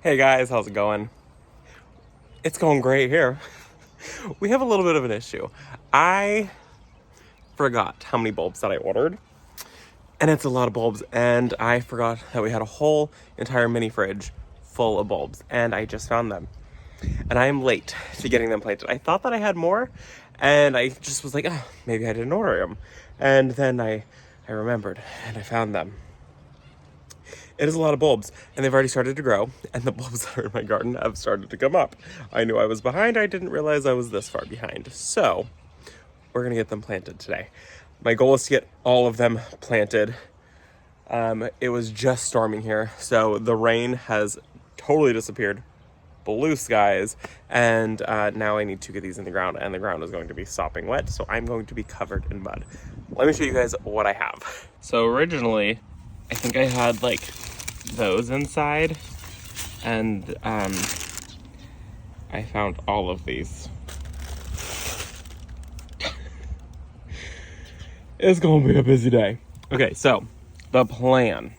Hey guys, how's it going? It's going great here. We have a little bit of an issue. I forgot how many bulbs that I ordered, and it's a lot of bulbs, and I forgot that we had a whole entire mini fridge full of bulbs, and I just found them. And I am late to getting them planted. I thought that I had more, and I just was like, oh, maybe I didn't order them. And then I remembered, and I found them. It is a lot of bulbs, and they've already started to grow, and the bulbs that are in my garden have started to come up. I knew I was behind. I didn't realize I was this far behind. So we're going to get them planted today. My goal is to get all of them planted. It was just storming here, so the rain has totally disappeared. Blue skies, and now I need to get these in the ground, and the ground is going to be sopping wet, so I'm going to be covered in mud. Let me show you guys what I have. So originally, I think I had like those inside, and I found all of these. It's gonna be a busy day. Okay, so the plan.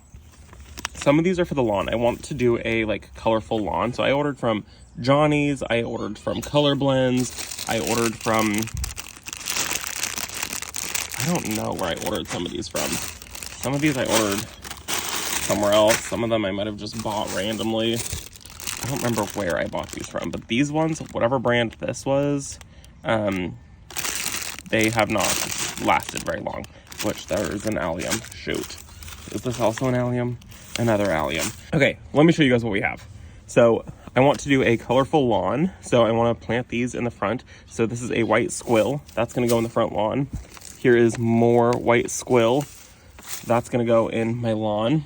Some of these are for the lawn. I want to do a like colorful lawn, so I ordered from Johnny's, I ordered from Color Blends, I ordered from, I don't know where I ordered some of these from. Some of these I ordered somewhere else. Some of them I might have just bought randomly. I don't remember where I bought these from, but these ones, whatever brand this was, they have not lasted very long. Which there is an allium. Shoot. Is this also an allium? Another allium. Okay, let me show you guys what we have. So I want to do a colorful lawn. So I want to plant these in the front. So this is a white squill. That's going to go in the front lawn. Here is more white squill. That's going to go in my lawn.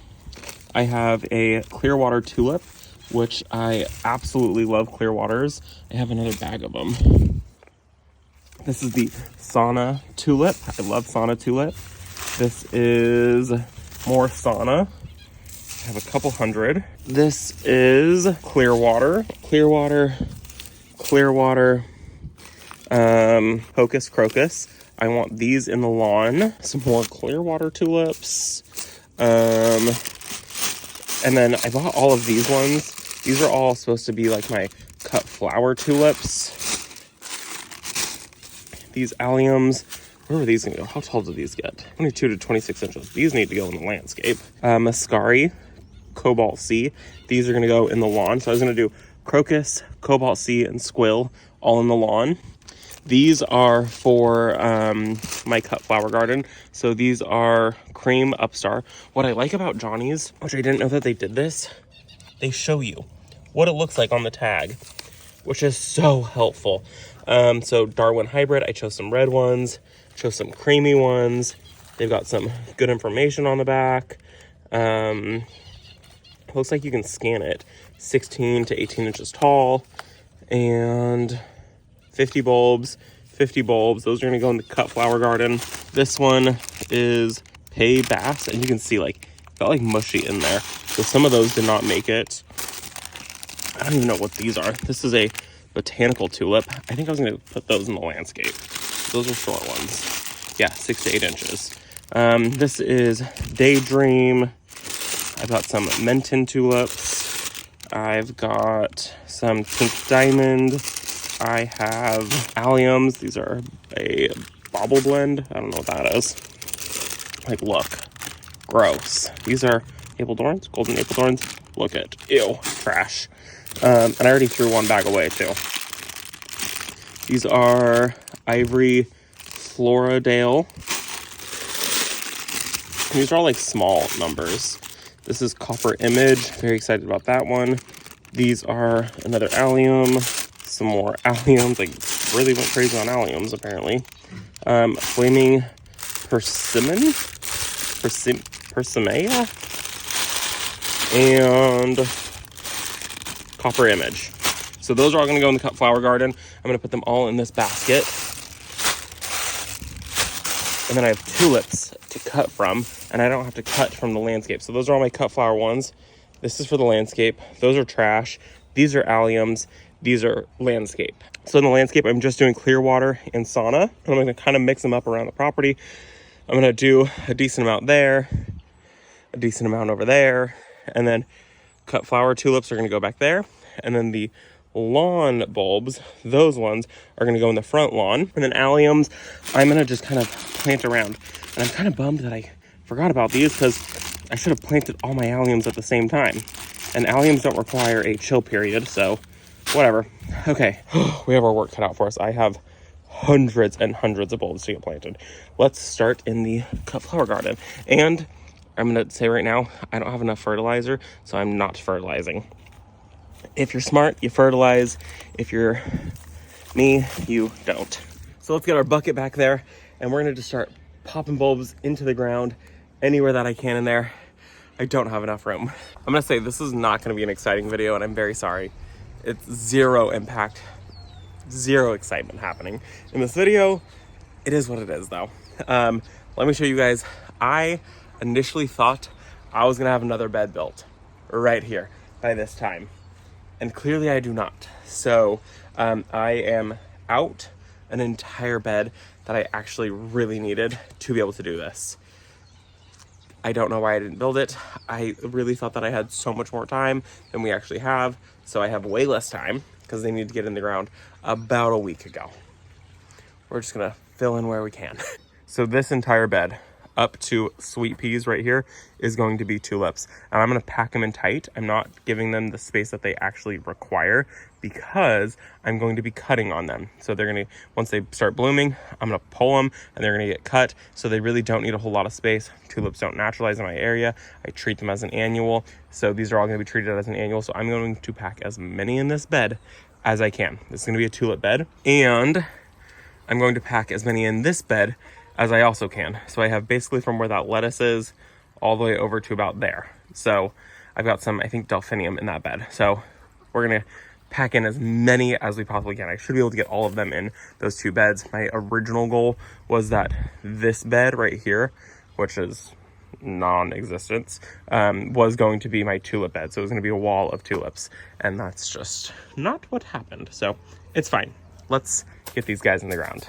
I have a Clearwater tulip, which I absolutely love Clearwaters. I have another bag of them. This is the Sauna tulip. I love Sauna tulip. This is more Sauna. I have a couple hundred. This is Clearwater. Hocus Crocus. I want these in the lawn. Some more Clearwater tulips. And then I bought all of these ones. These are all supposed to be like my cut flower tulips. These alliums, where are these gonna go? How tall do these get? 22 to 26 inches. These need to go in the landscape. Mascari, Cobalt C. These are gonna go in the lawn. So I was gonna do Crocus, Cobalt C, and Squill all in the lawn. These are for my cut flower garden. So these are Cream Upstar. What I like about Johnny's, which I didn't know that they did this, they show you what it looks like on the tag, which is so helpful. So Darwin Hybrid, I chose some red ones, chose some creamy ones. They've got some good information on the back. Looks like you can scan it. 16 to 18 inches tall, and 50 bulbs. Those are gonna go in the cut flower garden. This one is Pay Bass, and you can see like, it got like mushy in there. So some of those did not make it. I don't even know what these are. This is a botanical tulip. I think I was gonna put those in the landscape. Those are short ones. Yeah, 6 to 8 inches. This is Daydream. I've got some Menton tulips. I've got some Pink Diamond. I have alliums. These are a bobble blend. I don't know what that is. Like, look. Gross. These are Apeldoorns, golden Apeldoorns. Look at, ew, trash. And I already threw one bag away too. These are Ivory Floridale. These are all like small numbers. This is Copper Image. Very excited about that one. These are another allium. Some more alliums. Like, really went crazy on alliums apparently. Flaming Persimmon. Persimea. And Copper Image. So those are all going to go in the cut flower garden. I'm going to put them all in this basket. And then I have tulips to cut from, and I don't have to cut from the landscape. So those are all my cut flower ones. This is for the landscape. Those are trash. These are alliums. These are landscape. So in the landscape, I'm just doing Clearwater and Sauna. And I'm going to kind of mix them up around the property. I'm going to do a decent amount there, a decent amount over there, and then cut flower tulips are going to go back there. And then the lawn bulbs, those ones are going to go in the front lawn. And then alliums, I'm going to just kind of plant around. And I'm kind of bummed that I forgot about these because I should have planted all my alliums at the same time. And alliums don't require a chill period, so whatever. Okay, we have our work cut out for us. I have hundreds and hundreds of bulbs to get planted. Let's start in the cut flower garden. And I'm going to say right now, I don't have enough fertilizer, so I'm not fertilizing. If you're smart, you fertilize. If you're me, you don't. So let's get our bucket back there, and we're going to just start popping bulbs into the ground anywhere that I can in there. I don't have enough room. I'm going to say this is not going to be an exciting video, and I'm very sorry. It's zero impact, zero excitement happening in this video. It is what it is, though. Let me show you guys. I initially thought I was going to have another bed built right here by this time. And clearly I do not. So I am out an entire bed that I actually really needed to be able to do this. I don't know why I didn't build it. I really thought that I had so much more time than we actually have. So I have way less time because they need to get in the ground about a week ago. We're just gonna fill in where we can. So this entire bed up to sweet peas right here is going to be tulips, and I'm going to pack them in tight. I'm not giving them the space that they actually require because I'm going to be cutting on them. So they're going to, once they start blooming, I'm going to pull them and they're going to get cut. So they really don't need a whole lot of space. Tulips don't naturalize in my area. I treat them as an annual. So these are all going to be treated as an annual. So I'm going to pack as many in this bed as I can. This is going to be a tulip bed, and I'm going to pack as many in this bed as I also can. So I have basically from where that lettuce is all the way over to about there. So I've got some, I think, delphinium in that bed. So we're gonna pack in as many as we possibly can. I should be able to get all of them in those two beds. My original goal was that this bed right here, which is non-existence, was going to be my tulip bed. So it was gonna be a wall of tulips, and that's just not what happened. So it's fine. Let's get these guys in the ground.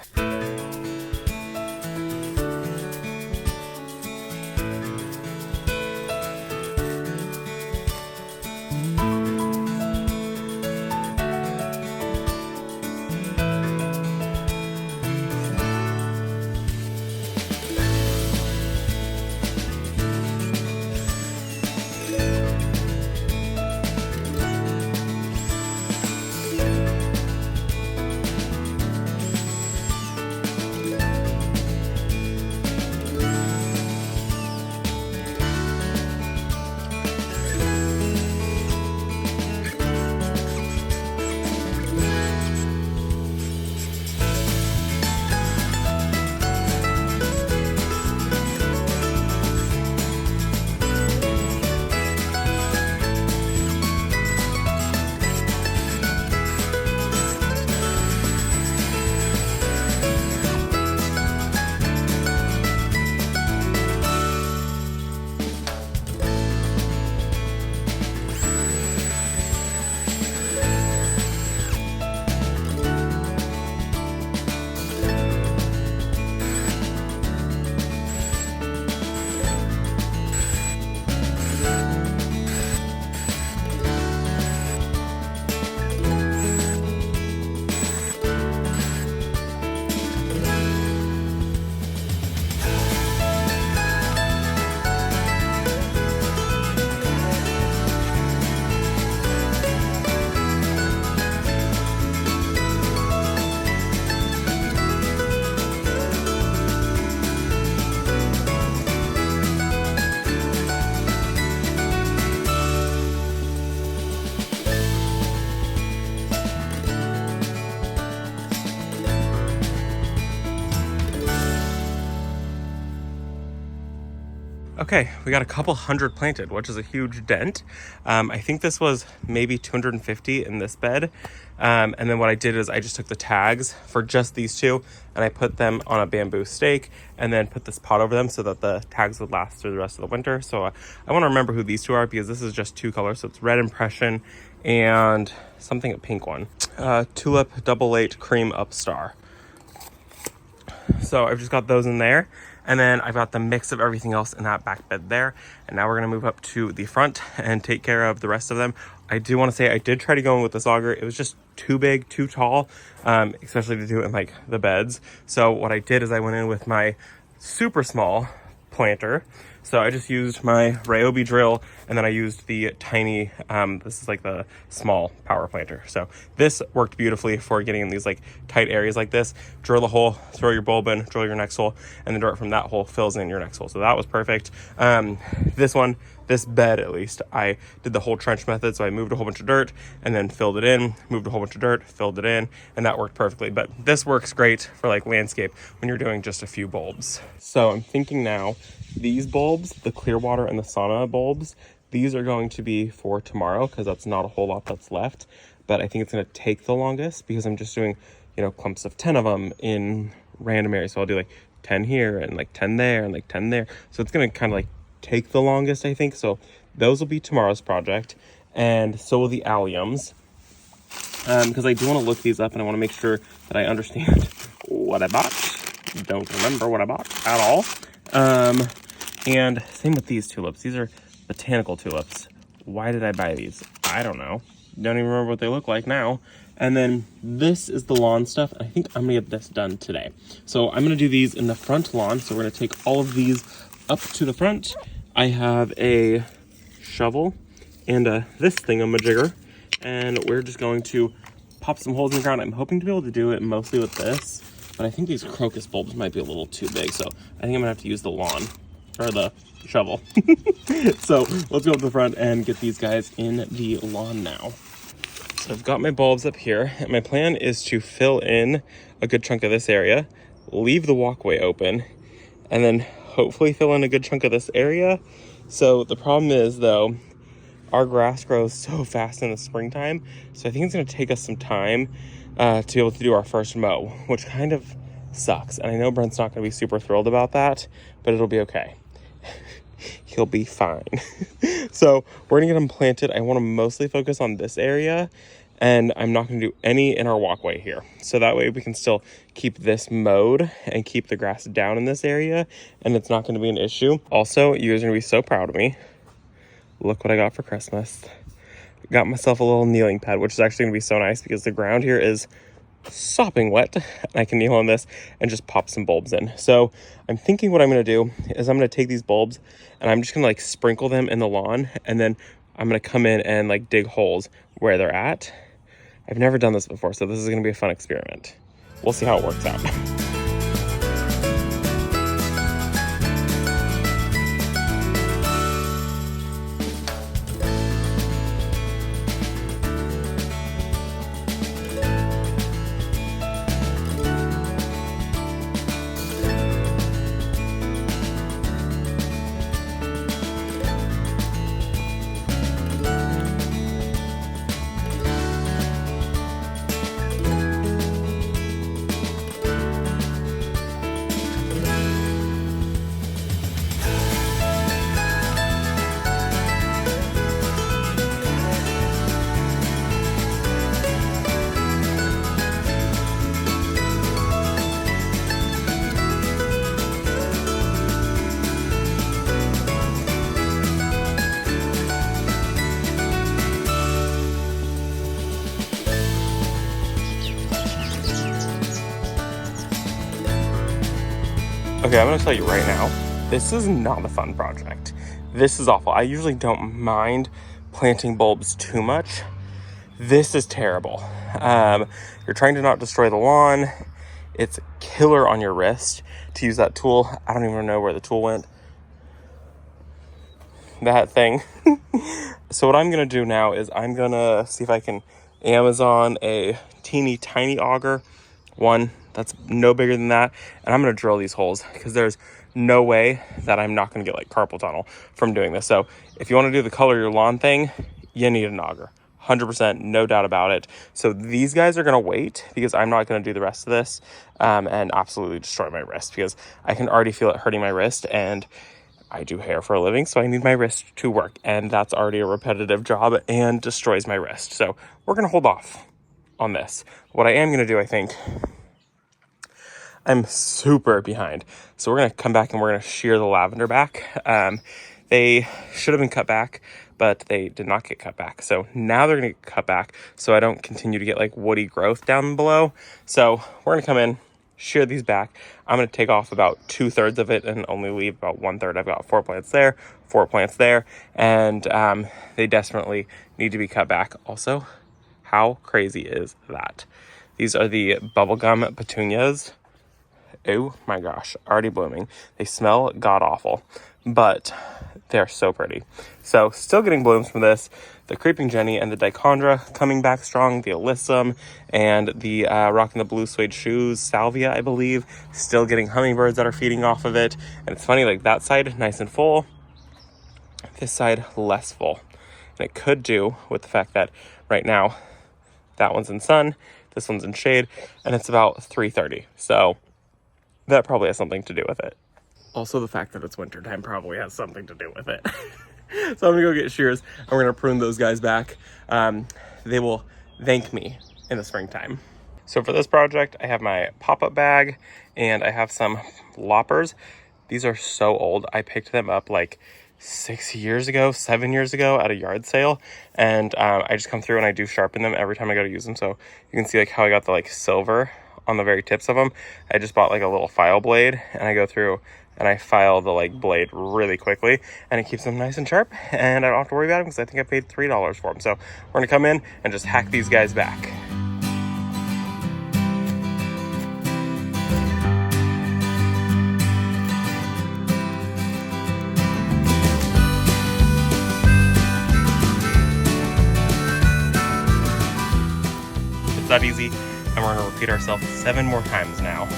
Okay, we got a couple hundred planted, which is a huge dent. I think this was maybe 250 in this bed. And then what I did is I just took the tags for just these two and I put them on a bamboo stake and then put this pot over them so that the tags would last through the rest of the winter. So I want to remember who these two are because this is just two colors. So it's Red Impression and something, a pink one. Tulip Double 8 Cream Upstar. So I've just got those in there. And then I've got the mix of everything else in that back bed there. And now we're gonna move up to the front and take care of the rest of them. I do wanna say I did try to go in with this auger. It was just too big, too tall, especially to do it in like the beds. So what I did is I went in with my super small planter. So I just used my Ryobi Drill, and then I used the tiny, this is like the small power planter. So this worked beautifully for getting in these like tight areas like this. Drill a hole, throw your bulb in, drill your next hole, and the dirt from that hole fills in your next hole. So that was perfect. This bed at least, I did the whole trench method. So I moved a whole bunch of dirt and then filled it in, moved a whole bunch of dirt, filled it in, and that worked perfectly. But this works great for like landscape when you're doing just a few bulbs. So I'm thinking now, these bulbs, the Clearwater and the sauna bulbs, these are going to be for tomorrow because that's not a whole lot that's left. But I think it's going to take the longest because I'm just doing, clumps of 10 of them in random areas. So I'll do like 10 here and like 10 there and like 10 there. So it's going to kind of like take the longest, I think. So those will be tomorrow's project, and so will the alliums, because I do want to look these up and I want to make sure that I understand what I bought. Don't remember what I bought at all. And same with these tulips. These are botanical tulips. Why did I buy these? I don't know. Don't even remember what they look like now. And then this is the lawn stuff. I think I'm gonna get this done today. So I'm gonna do these in the front lawn. So we're gonna take all of these up to the front. I have a shovel and this thingamajigger, and we're just going to pop some holes in the ground. I'm hoping to be able to do it mostly with this, but I think these crocus bulbs might be a little too big, so I think I'm gonna have to use the lawn, or the shovel. So let's go up to the front and get these guys in the lawn now. So I've got my bulbs up here, and my plan is to fill in a good chunk of this area, leave the walkway open, and then hopefully fill in a good chunk of this area. So the problem is though, our grass grows so fast in the springtime, so I think it's going to take us some time to be able to do our first mow, which kind of sucks. And I know Brent's not going to be super thrilled about that, but it'll be okay. He'll be fine. So we're going to get them planted. I want to mostly focus on this area, and I'm not going to do any in our walkway here. So that way we can still keep this mowed and keep the grass down in this area, and it's not going to be an issue. Also, you guys are going to be so proud of me. Look what I got for Christmas. Got myself a little kneeling pad, which is actually going to be so nice because the ground here is sopping wet. I can kneel on this and just pop some bulbs in. So I'm thinking what I'm going to do is I'm going to take these bulbs and I'm just going to like sprinkle them in the lawn, and then I'm going to come in and like dig holes where they're at. I've never done this before, so this is going to be a fun experiment. We'll see how it works out. Okay, I'm gonna tell you right now, this is not a fun project. This is awful. I usually don't mind planting bulbs too much. This is terrible. You're trying to not destroy the lawn. It's killer on your wrist to use that tool. I don't even know where the tool went. That thing. So what I'm gonna do now is I'm gonna see if I can Amazon a teeny tiny auger. One that's no bigger than that, and I'm gonna drill these holes because there's no way that I'm not gonna get like carpal tunnel from doing this. So if you want to do the color your lawn thing, you need an auger, 100%, no doubt about it. So these guys are gonna wait because I'm not gonna do the rest of this and absolutely destroy my wrist because I can already feel it hurting my wrist, and I do hair for a living, so I need my wrist to work, and that's already a repetitive job and destroys my wrist. So we're gonna hold off on this. What I am gonna do, I think, I'm super behind. So we're going to come back and we're going to shear the lavender back. They should have been cut back, but they did not get cut back. So now they're going to get cut back so I don't continue to get like woody growth down below. So we're going to come in, shear these back. I'm going to take off about 2/3 of it and only leave about 1/3. I've got 4 plants there, 4 plants there, and they desperately need to be cut back. Also, how crazy is that? These are the bubblegum petunias. Oh my gosh, already blooming. They smell god-awful, but they're so pretty. So still getting blooms from this. The creeping Jenny and the dichondra coming back strong. The alyssum and the rocking the blue suede shoes, salvia, I believe, still getting hummingbirds that are feeding off of it. And it's funny, like that side nice and full, this side less full. And it could do with the fact that right now that one's in sun, this one's in shade, and it's about 3:30. So that probably has something to do with it. Also, the fact that it's wintertime probably has something to do with it. So I'm gonna go get shears and we're gonna prune those guys back. They will thank me in the springtime. So for this project, I have my pop-up bag and I have some loppers. These are so old. I picked them up like 6 years ago, 7 years ago at a yard sale. And I just come through and I do sharpen them every time I go to use them. So you can see like how I got the like silver on the very tips of them. I just bought like a little file blade and I go through and I file the like blade really quickly and it keeps them nice and sharp and I don't have to worry about them because I think I paid $3 for them. So we're gonna come in and just hack these guys back. It's that easy. And we're going to repeat ourselves 7 more times now.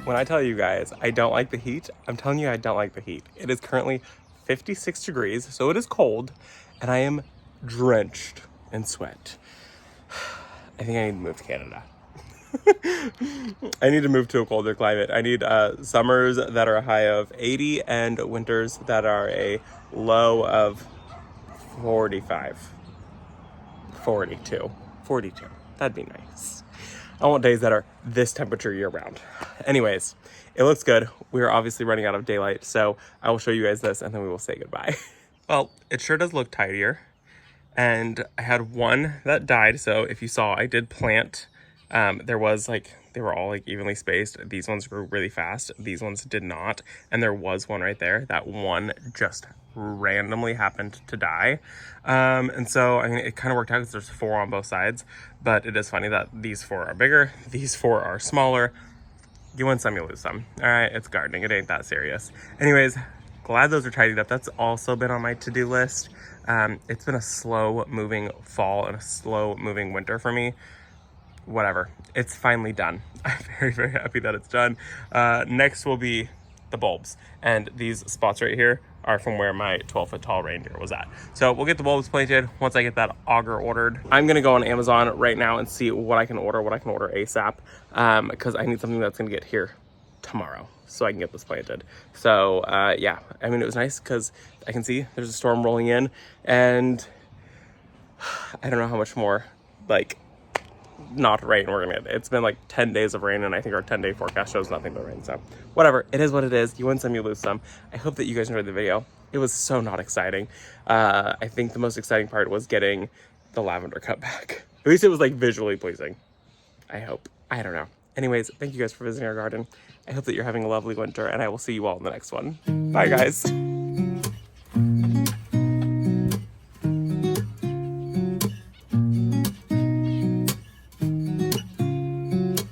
When I tell you guys I don't like the heat, I'm telling you I don't like the heat. It is currently 56 degrees, so it is cold, and I am drenched in sweat. I think I need to move to Canada. I need to move to a colder climate. I need summers that are a high of 80 and winters that are a low of 45, 42. That'd be nice. I want days that are this temperature year round. Anyways, it looks good. We're obviously running out of daylight, so I will show you guys this and then we will say goodbye. Well, it sure does look tidier. And I had one that died, so if you saw, I did plant. There was like, they were all like evenly spaced. These ones grew really fast. These ones did not. And there was one right there. That one just randomly happened to die. And so, I mean, it kind of worked out because there's 4 on both sides. But it is funny that these 4 are bigger. These 4 are smaller. You win some, you lose some. All right, it's gardening. It ain't that serious. Anyways, glad those are tidied up. That's also been on my to-do list. It's been a slow moving fall and a slow moving winter for me. Whatever, it's finally done. I'm very, very happy that it's done. Next will be the bulbs. And these spots right here are from where my 12-foot tall reindeer was at. So we'll get the bulbs planted once I get that auger ordered. I'm gonna go on Amazon right now and see what I can order ASAP, because I need something that's gonna get here tomorrow so I can get this planted. So yeah, I mean, it was nice because I can see there's a storm rolling in and I don't know how much more like not rain we're gonna get. It's been like 10 days of rain and I think our 10-day forecast shows nothing but rain. So whatever, it is what it is. You win some, you lose some. I hope that you guys enjoyed the video. It was so not exciting. I think the most exciting part was getting the lavender cut back. At least it was like visually pleasing. I hope. I don't know. Anyways, thank you guys for visiting our garden. I hope that you're having a lovely winter and I will see you all in the next one. Bye guys.